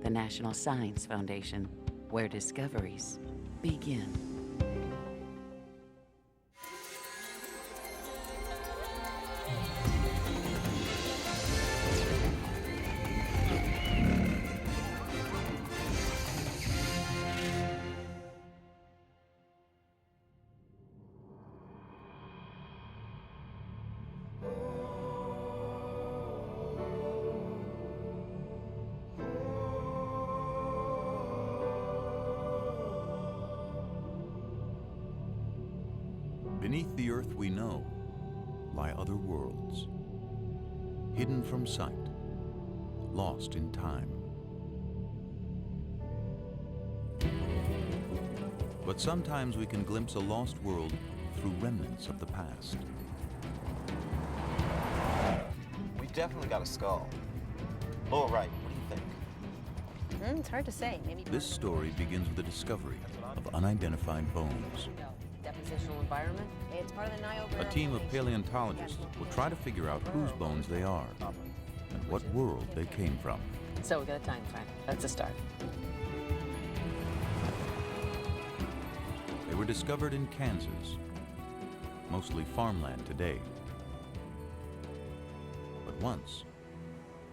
the National Science Foundation, where discoveries begin. Beneath the Earth we know lie other worlds, hidden from sight, lost in time. But sometimes we can glimpse a lost world through remnants of the past. We definitely got a skull. Lower right, what do you think? It's hard to say. Maybe This story begins with the discovery of unidentified bones. depositional environment. It's part of the Nile. A team of paleontologists will try to figure out whose bones they are and what world they came from. So we got a time frame. That's a start. They were discovered in Kansas, mostly farmland today. But once,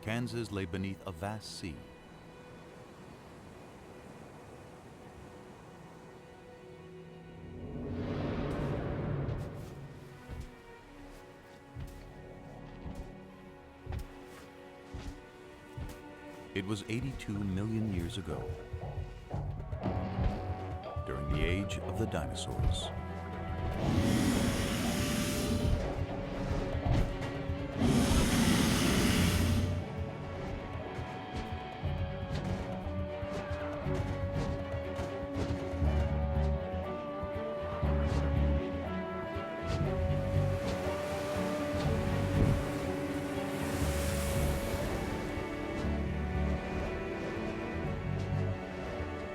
Kansas lay beneath a vast sea. It was 82 million years ago, during the age of the dinosaurs.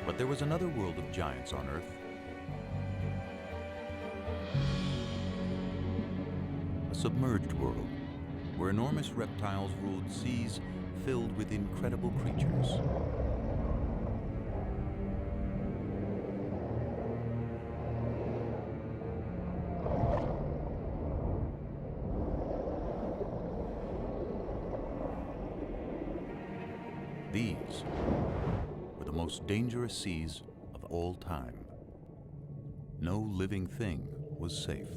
But there was another world of giants on Earth. A submerged world, where enormous reptiles ruled seas filled with incredible creatures. These were the most dangerous seas of all time. No living thing was safe.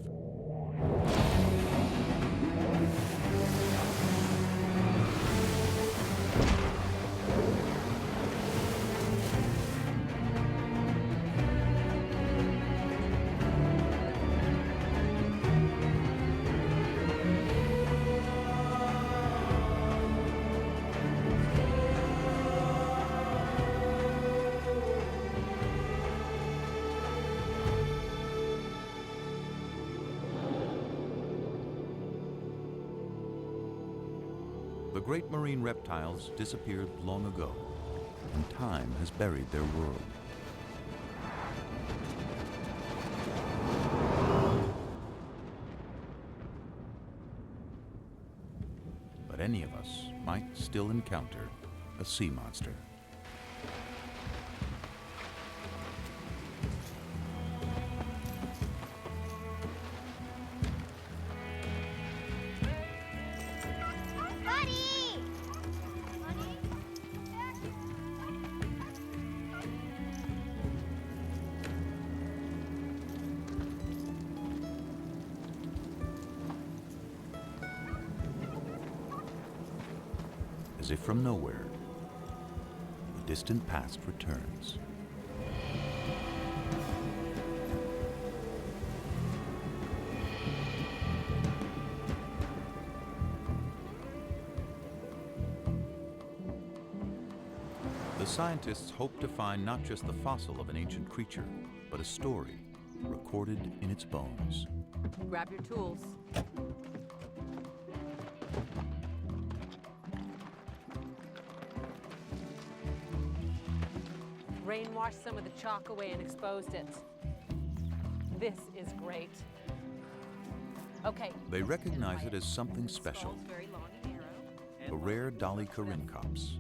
The great marine reptiles disappeared long ago, and time has buried their world. But any of us might still encounter a sea monster. As if from nowhere, the distant past returns. The scientists hope to find not just the fossil of an ancient creature, but a story recorded in its bones. Grab your tools. Rain washed some of the chalk away and exposed it. This is great. Okay. They recognize it as something special. A rare Dolichorhynchops,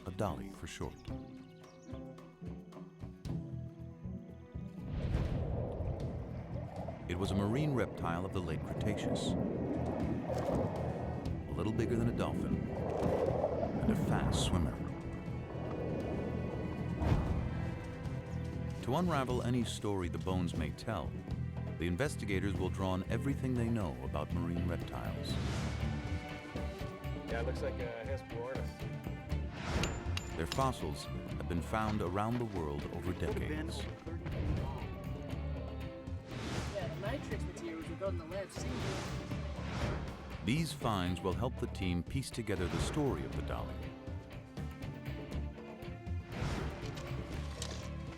a dolly for short. It was a marine reptile of the late Cretaceous, a little bigger than a dolphin and a fast swimmer. To unravel any story the bones may tell, the investigators will draw on everything they know about marine reptiles. Yeah, it looks like a Hesperornis. Their fossils have been found around the world over decades. Yeah, the matrix materials we got in the lab seem to... These finds will help the team piece together the story of the dolly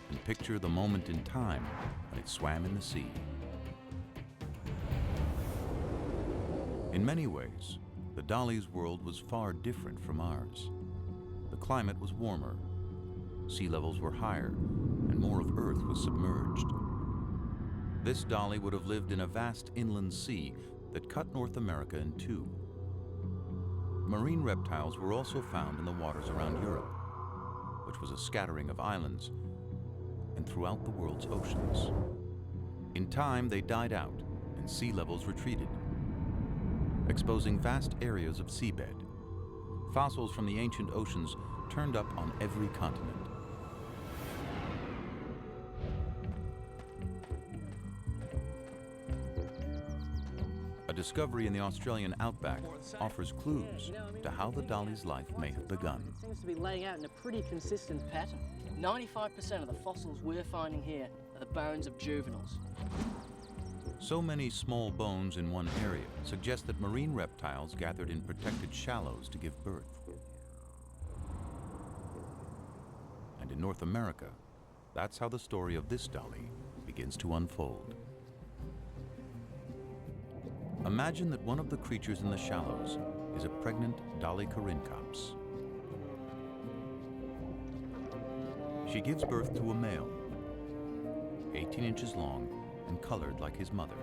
and picture the moment in time when it swam in the sea. In many ways, the dolly's world was far different from ours. The climate was warmer, sea levels were higher, and more of Earth was submerged. This dolly would have lived in a vast inland sea that cut North America in two. Marine reptiles were also found in the waters around Europe, which was a scattering of islands, and throughout the world's oceans. In time, they died out and sea levels retreated, exposing vast areas of seabed. Fossils from the ancient oceans turned up on every continent. A discovery in the Australian outback offers clues to how the dolly's life may have begun. It seems to be laying out in a pretty consistent pattern. 95% of the fossils we're finding here are the bones of juveniles. So many small bones in one area suggest that marine reptiles gathered in protected shallows to give birth. And in North America, that's how the story of this dolly begins to unfold. Imagine that one of the creatures in the shallows is a pregnant Dolly corincops. She gives birth to a male, 18 inches long and colored like his mother.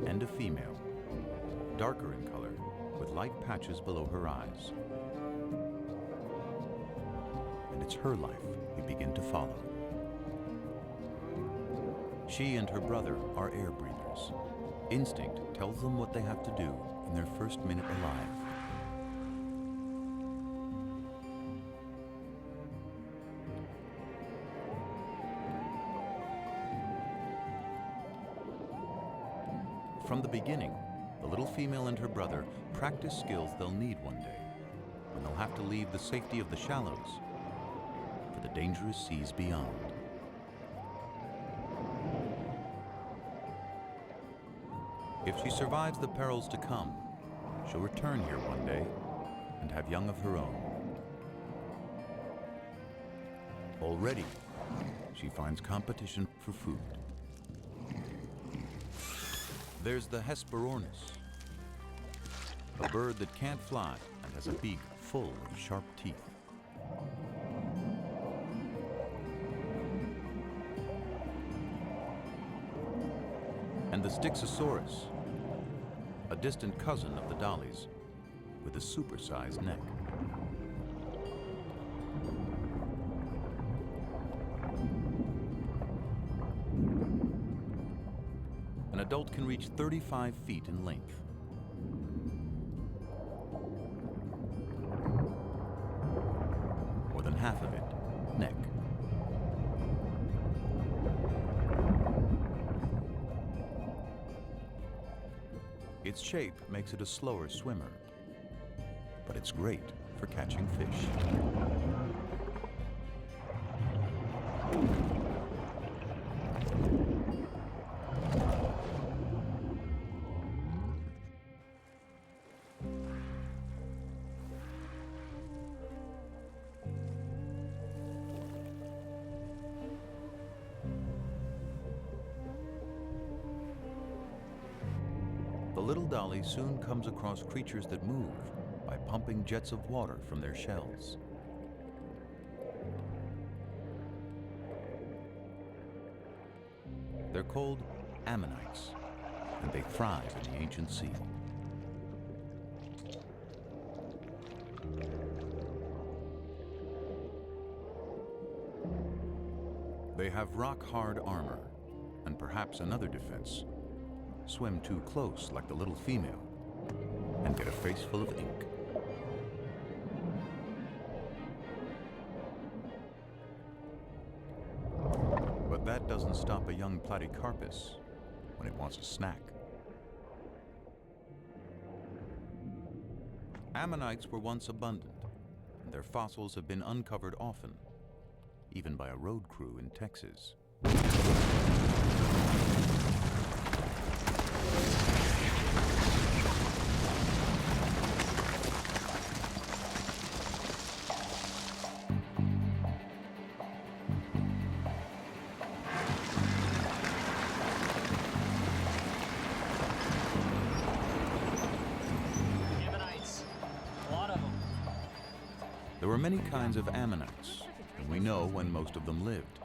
And a female, darker in color, with light patches below her eyes. And it's her life we begin to follow. She and her brother are air breathers. Instinct tells them what they have to do in their first minute alive. From the beginning, the little female and her brother practice skills they'll need one day, when they'll have to leave the safety of the shallows for the dangerous seas beyond. If she survives the perils to come, she'll return here one day and have young of her own. Already, she finds competition for food. There's the Hesperornis, a bird that can't fly and has a beak full of sharp teeth. And the Styxosaurus, a distant cousin of the dollies with a supersized neck. An adult can reach 35 feet in length. More than half of it, neck. Its shape makes it a slower swimmer, but it's great for catching fish. The little dolly soon comes across creatures that move by pumping jets of water from their shells. They're called ammonites, and they thrive in the ancient sea. They have rock-hard armor, and perhaps another defense: swim too close like the little female and get a face full of ink. But that doesn't stop a young platycarpus when it wants a snack. Ammonites were once abundant, and their fossils have been uncovered often, even by a road crew in Texas. Ammonites. A lot of them. There were many kinds of ammonites, and we know when most of them lived,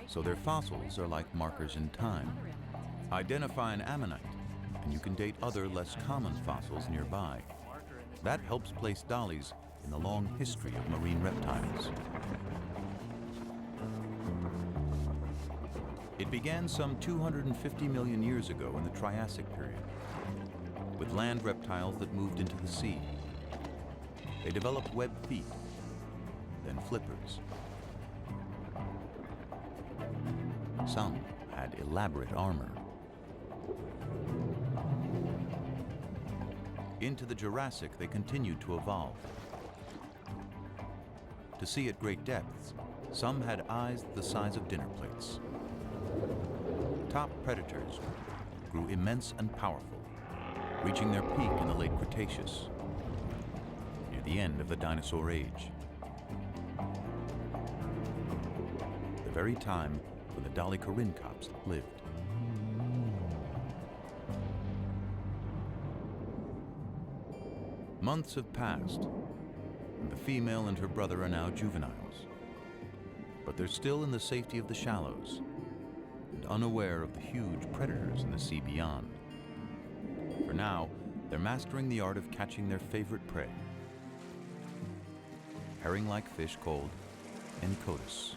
so their fossils are like markers in time. Identify an ammonite, and you can date other less common fossils nearby. That helps place dollies in the long history of marine reptiles. It began some 250 million years ago in the Triassic period, with land reptiles that moved into the sea. They developed webbed feet, then flippers. Some had elaborate armor. Into the Jurassic, they continued to evolve. To see at great depths, some had eyes the size of dinner plates. Top predators grew immense and powerful, reaching their peak in the late Cretaceous, near the end of the dinosaur age. The very time when the dolichorhynchops lived. Months have passed, and the female and her brother are now juveniles. But they're still in the safety of the shallows, and unaware of the huge predators in the sea beyond. For now, they're mastering the art of catching their favorite prey, herring-like fish called encotis.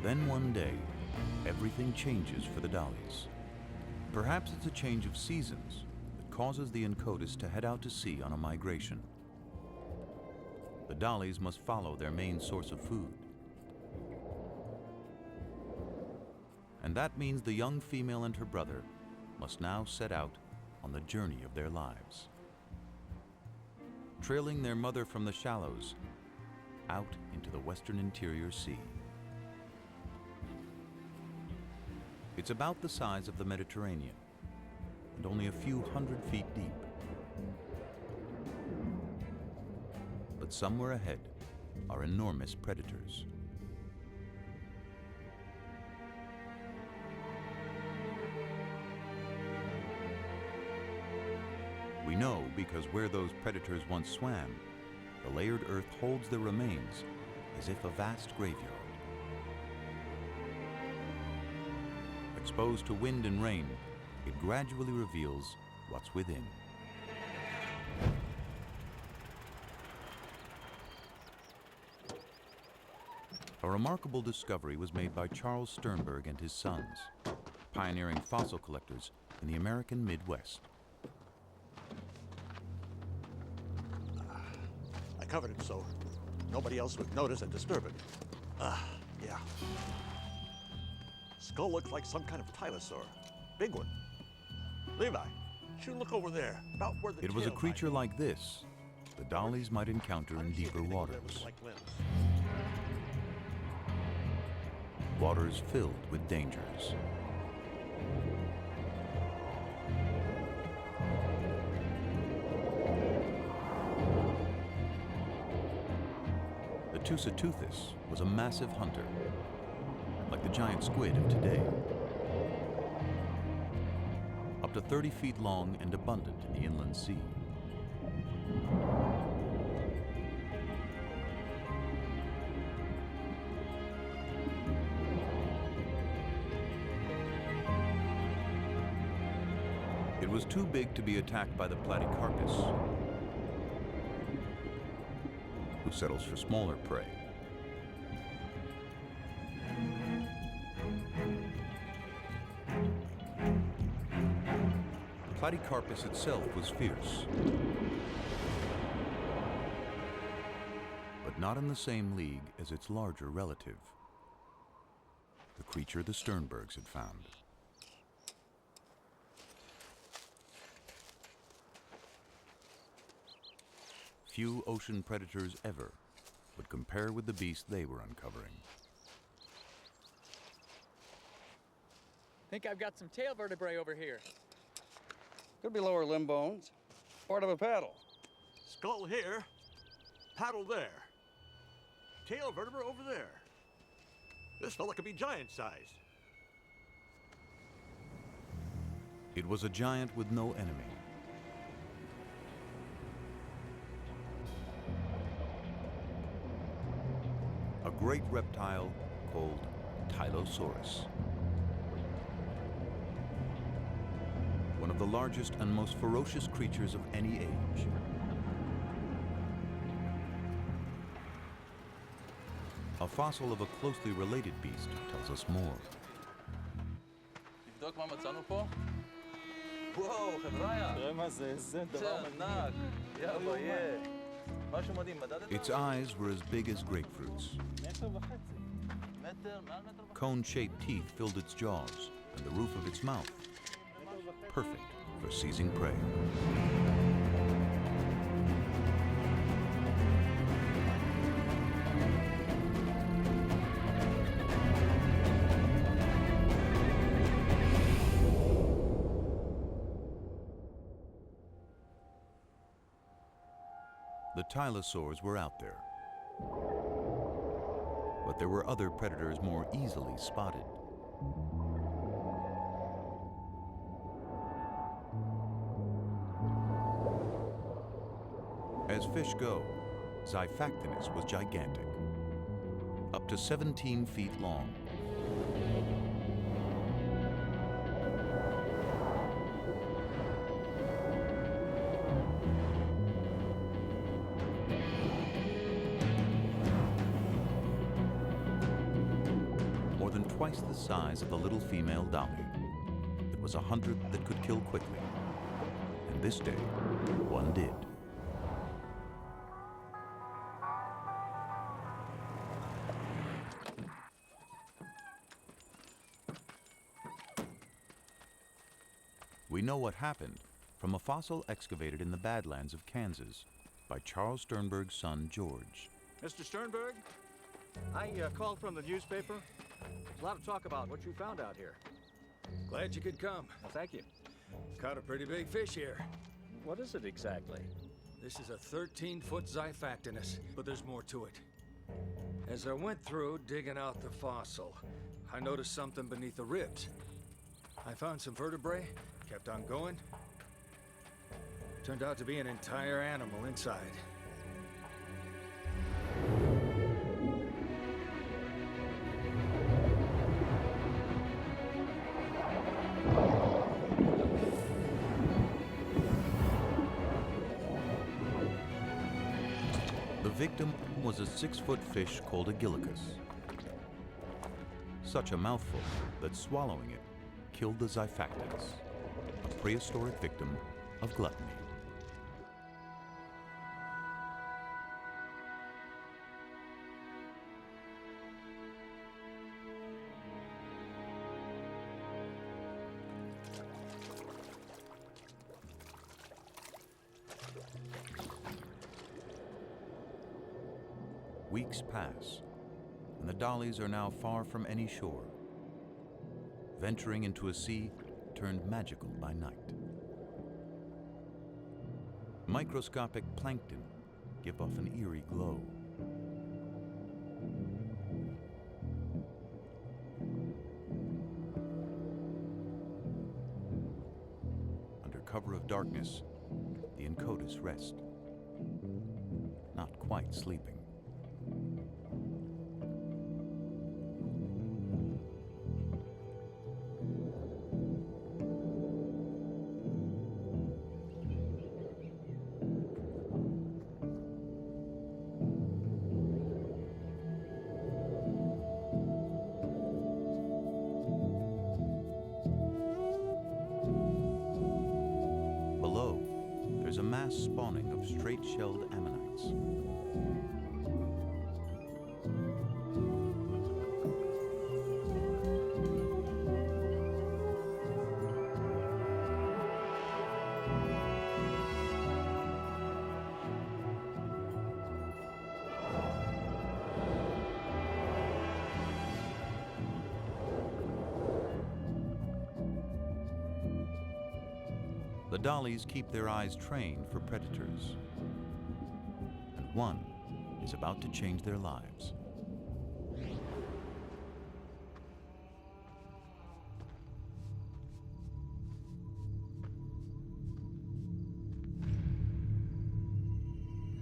Then one day, everything changes for the dollies. Perhaps it's a change of seasons that causes the encotis to head out to sea on a migration. The dollies must follow their main source of food. And that means the young female and her brother must now set out on the journey of their lives, trailing their mother from the shallows out into the western interior sea. It's about the size of the Mediterranean and only a few hundred feet deep. But somewhere ahead are enormous predators. We know because where those predators once swam, the layered earth holds their remains as if a vast graveyard. Exposed to wind and rain, it gradually reveals what's within. A remarkable discovery was made by Charles Sternberg and his sons, pioneering fossil collectors in the American Midwest. I covered it so nobody else would notice and disturb it. Yeah. Skull looks like some kind of dinosaur. Big one. Levi, you look over there, about where the It was a tail creature might like this the dollies might encounter in deeper waters. Like limbs. waters filled with dangers. The Tusateuthis was a massive hunter, like the giant squid of today. Up to 30 feet long and abundant in the inland sea. It was too big to be attacked by the platycarpus, who settles for smaller prey. The platycarpus itself was fierce, but not in the same league as its larger relative, the creature the Sternbergs had found. Few ocean predators ever would compare with the beast they were uncovering. Think I've got some tail vertebrae over here. Could be lower limb bones. Part of a paddle. Skull here, paddle there. Tail vertebra over there. This fella could be giant-sized. It was a giant with no enemy. A great reptile called Tylosaurus. One of the largest and most ferocious creatures of any age. A fossil of a closely related beast tells us more. תבדוק מה מצאנו פה? וואו, חבריה. תראה מה זה, זה דבר זה ענק. יאללה, יא. משהו מדהים, מדדת? Its eyes were as big as grapefruits. מטר וחצי. מטר, מעל מטר וחצי. Cone-shaped teeth filled its jaws, and the roof of its mouth. Perfect for seizing prey. The Tylosaurs were out there. But there were other predators more easily spotted. As fish go, Xiphactinus was gigantic, up to 17 feet long. More than twice the size of the little female dolly. It was a hunter that could kill quickly, and this day, one did. We know what happened from a fossil excavated in the Badlands of Kansas by Charles Sternberg's son, George. Mr. Sternberg, I called from the newspaper. There's a lot of talk about what you found out here. Glad you could come. Well, thank you. Caught a pretty big fish here. What is it exactly? This is a 13-foot Xiphactinus, but there's more to it. As I went through digging out the fossil, I noticed something beneath the ribs. I found some vertebrae, kept on going. Turned out to be an entire animal inside. The victim was a 6-foot fish called a gillicus. Such a mouthful that swallowing it killed the Xiphactinus, a prehistoric victim of gluttony. Weeks pass, and the dollies are now far from any shore, venturing into a sea turned magical by night. Microscopic plankton give off an eerie glow. Under cover of darkness, the Incotus rest, not quite sleeping. There's a mass spawning of straight-shelled ammonites. The dollies keep their eyes trained for predators, and one is about to change their lives.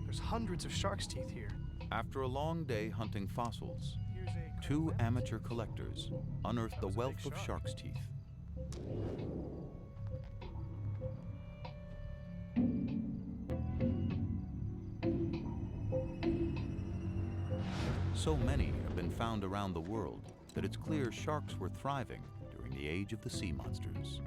There's hundreds of shark's teeth here. After a long day hunting fossils, two amateur collectors unearthed the wealth of shark's teeth. So many have been found around the world that it's clear sharks were thriving during the age of the sea monsters.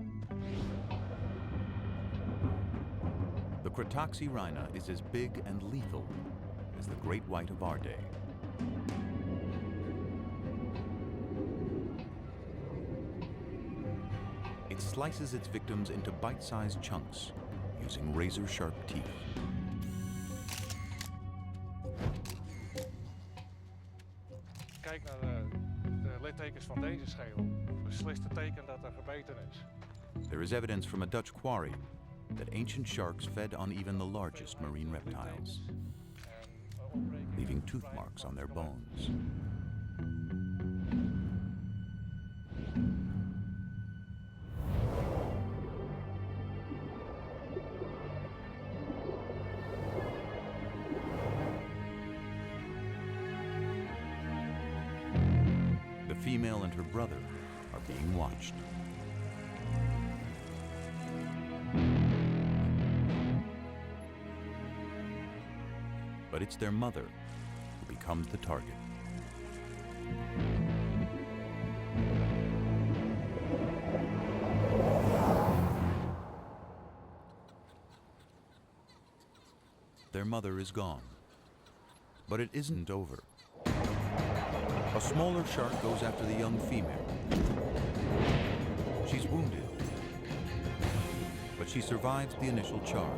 The Cretoxyrhina is as big and lethal as the great white of our day. It slices its victims into bite-sized chunks using razor-sharp teeth. Kijk naar de littekens van deze schedel. Beslist het teken dat er gebeten is. There is evidence from a Dutch quarry that ancient sharks fed on even the largest marine reptiles, leaving tooth marks on their bones. The female and her brother are being watched. But it's their mother who becomes the target. Their mother is gone, but it isn't over. A smaller shark goes after the young female. She's wounded, but she survives the initial charge.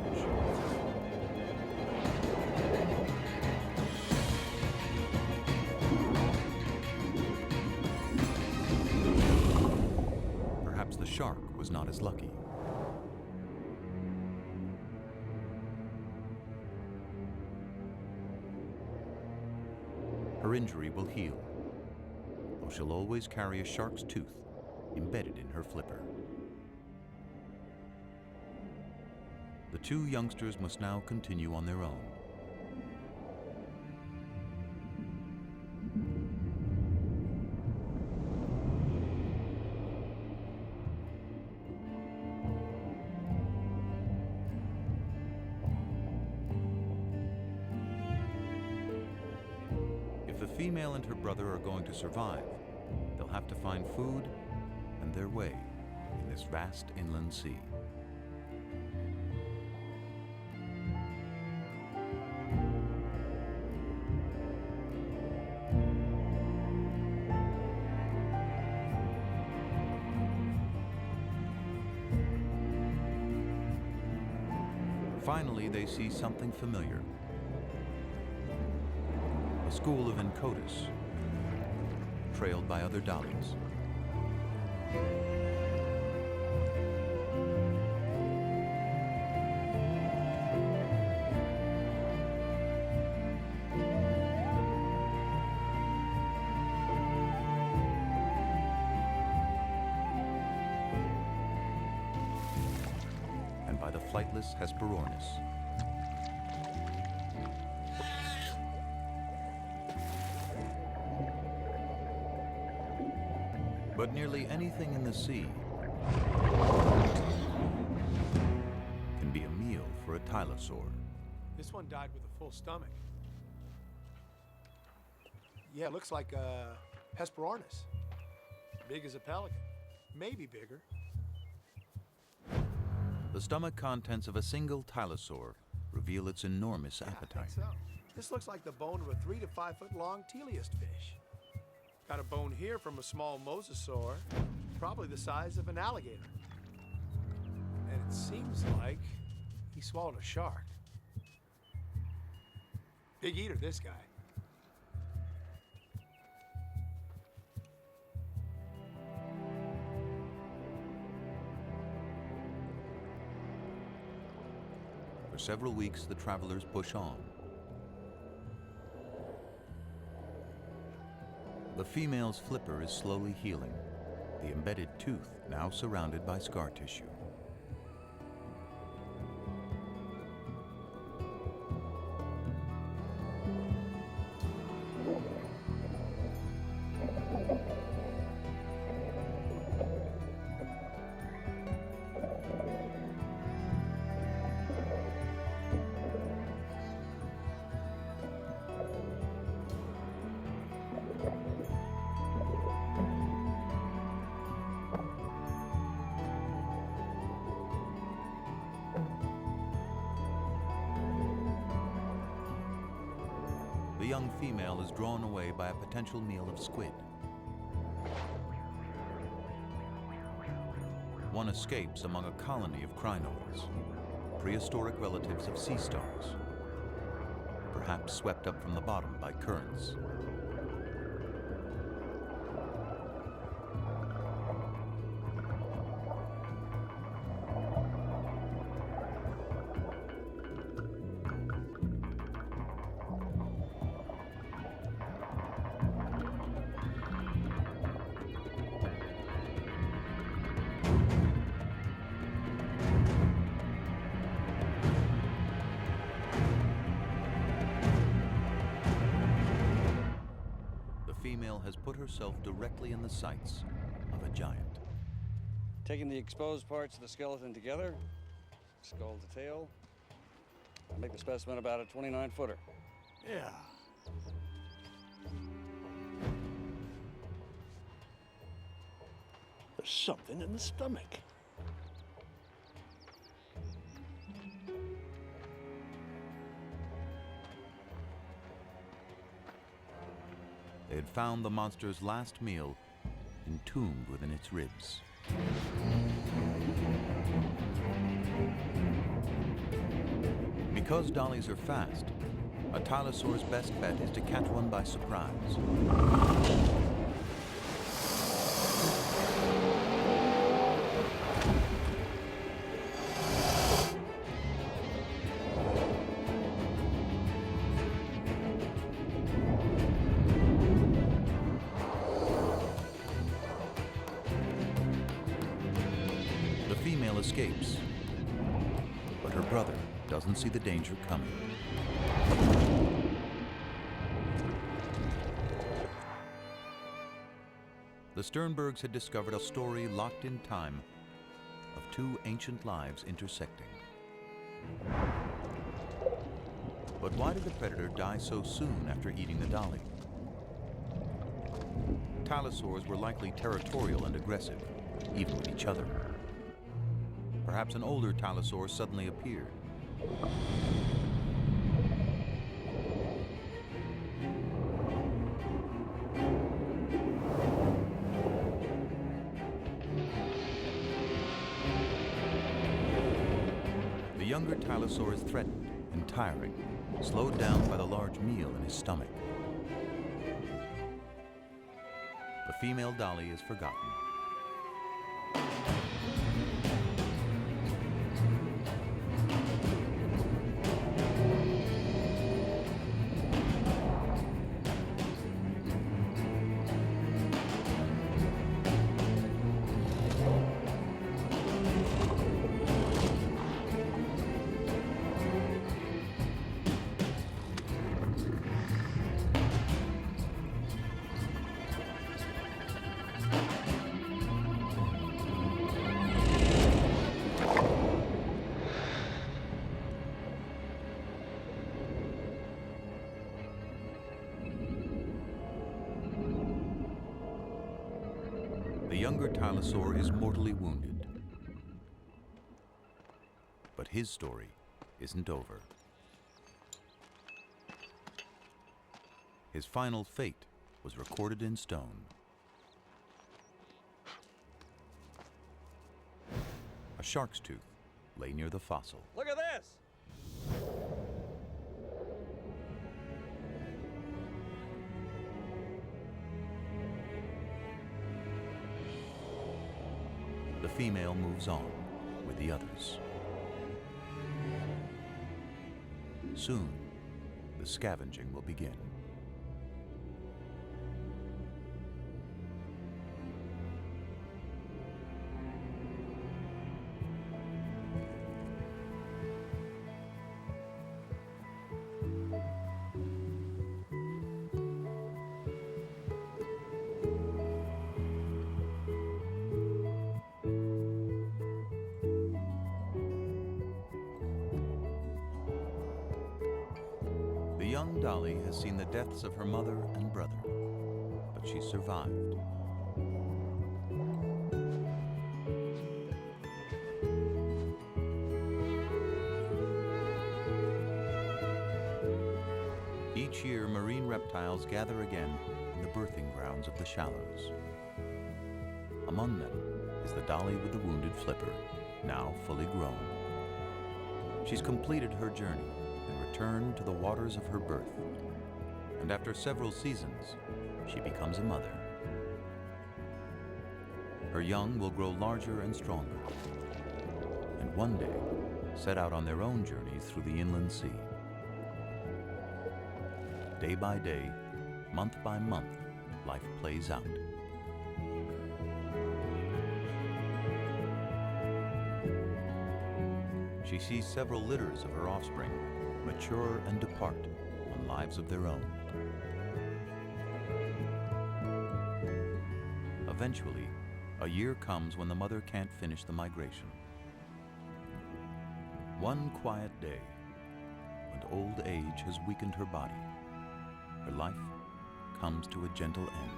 Perhaps the shark was not as lucky. Her injury will heal, though she'll always carry a shark's tooth embedded in her flipper. The two youngsters must now continue on their own. If the female and her brother are going to survive, they'll have to find food and their way in this vast inland sea. Finally, they see something familiar. A school of Incotus, trailed by other dollies. And by the flightless Hesperornis. But nearly anything in the sea can be a meal for a tylosaur. This one died with a full stomach. Yeah, it looks like a Hesperornis. Big as a pelican. Maybe bigger. The stomach contents of a single tylosaur reveal its enormous appetite. I think so. This looks like the bone of a 3 to 5 foot long teleost fish. Got a bone here from a small mosasaur, probably the size of an alligator. And it seems like he swallowed a shark. Big eater, this guy. For several weeks, the travelers push on. The female's flipper is slowly healing, the embedded tooth now surrounded by scar tissue. The young female is drawn away by a potential meal of squid. One escapes among a colony of crinoids, prehistoric relatives of sea stars, perhaps swept up from the bottom by currents. Has put herself directly in the sights of a giant. Taking the exposed parts of the skeleton together, skull to tail, I make the specimen about a 29-footer. Yeah. There's something in the stomach. They had found the monster's last meal entombed within its ribs. Because dollies are fast, a tylosaur's best bet is to catch one by surprise. Escapes, but her brother doesn't see the danger coming. The Sternbergs had discovered a story locked in time of two ancient lives intersecting. But why did the predator die so soon after eating the dolly? Tylosaurs were likely territorial and aggressive, even with each other. Perhaps an older tylosaur suddenly appeared. The younger tylosaur is threatened and tiring, slowed down by the large meal in his stomach. The female dolly is forgotten. The younger dinosaur is mortally wounded. But his story isn't over. His final fate was recorded in stone. A shark's tooth lay near the fossil. Look at this! The female moves on with the others. Soon, the scavenging will begin. The young Dolly has seen the deaths of her mother and brother, but she survived. Each year, marine reptiles gather again in the birthing grounds of the shallows. Among them is the dolly with the wounded flipper, now fully grown. She's completed her journey and returned to the waters of her birth. And after several seasons, she becomes a mother. Her young will grow larger and stronger, and one day set out on their own journeys through the inland sea. Day by day, month by month, life plays out. She sees several litters of her offspring mature and depart on lives of their own. Eventually, a year comes when the mother can't finish the migration. One quiet day, when old age has weakened her body, her life comes to a gentle end.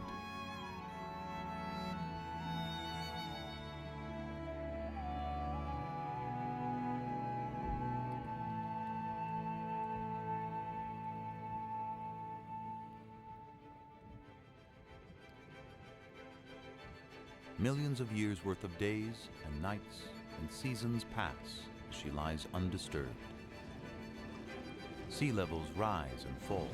Millions of years worth of days and nights and seasons pass as she lies undisturbed. Sea levels rise and fall.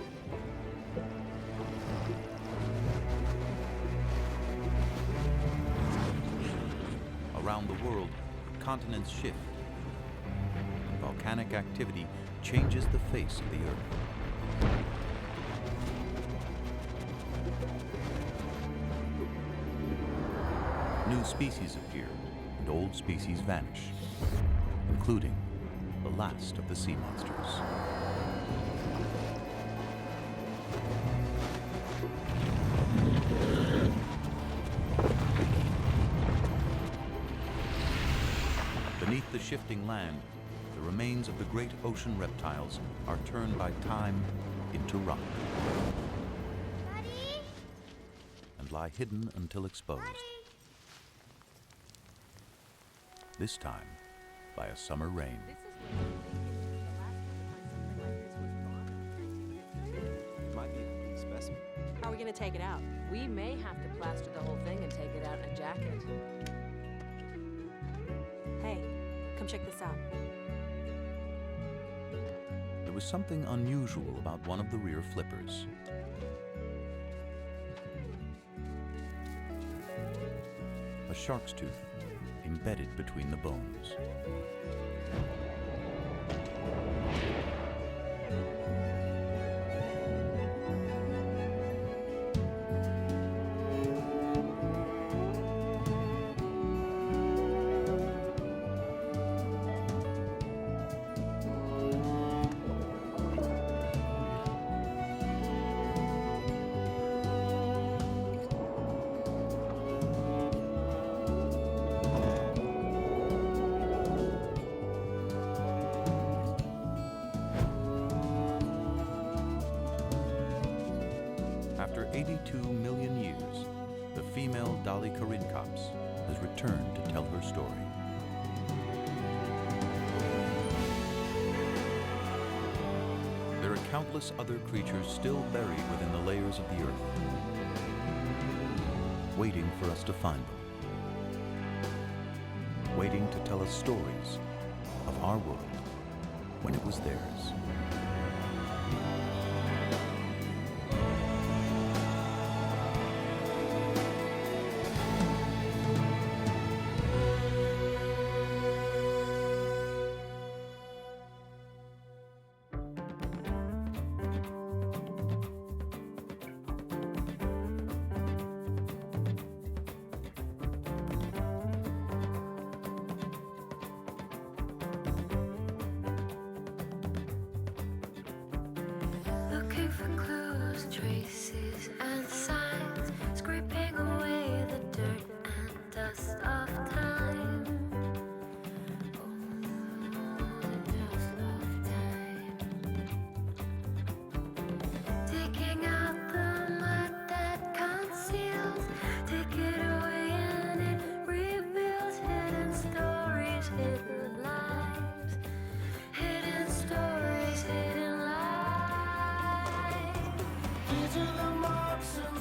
Around the world, continents shift. And volcanic activity changes the face of the Earth. New species appear, and old species vanish, including the last of the sea monsters. Beneath the shifting land, the remains of the great ocean reptiles are turned by time into rock. Daddy? And lie hidden until exposed. Daddy? This time by a summer rain. It might be a complete specimen. How are we going to take it out? We may have to plaster the whole thing and take it out in a jacket. Hey, come check this out. There was something unusual about one of the rear flippers. a shark's tooth embedded between the bones. After 82 million years, the female Dolichorhynchops has returned to tell her story. There are countless other creatures still buried within the layers of the earth, waiting for us to find them, waiting to tell us stories of our world when it was theirs. Looking for clues, traces, and signs, scraping away the dirt and dust of time. Oh, the dust of time. Digging out the mud that conceals, take it away and it reveals hidden stories, hidden lives, hidden stories, hidden lives. Into the marks and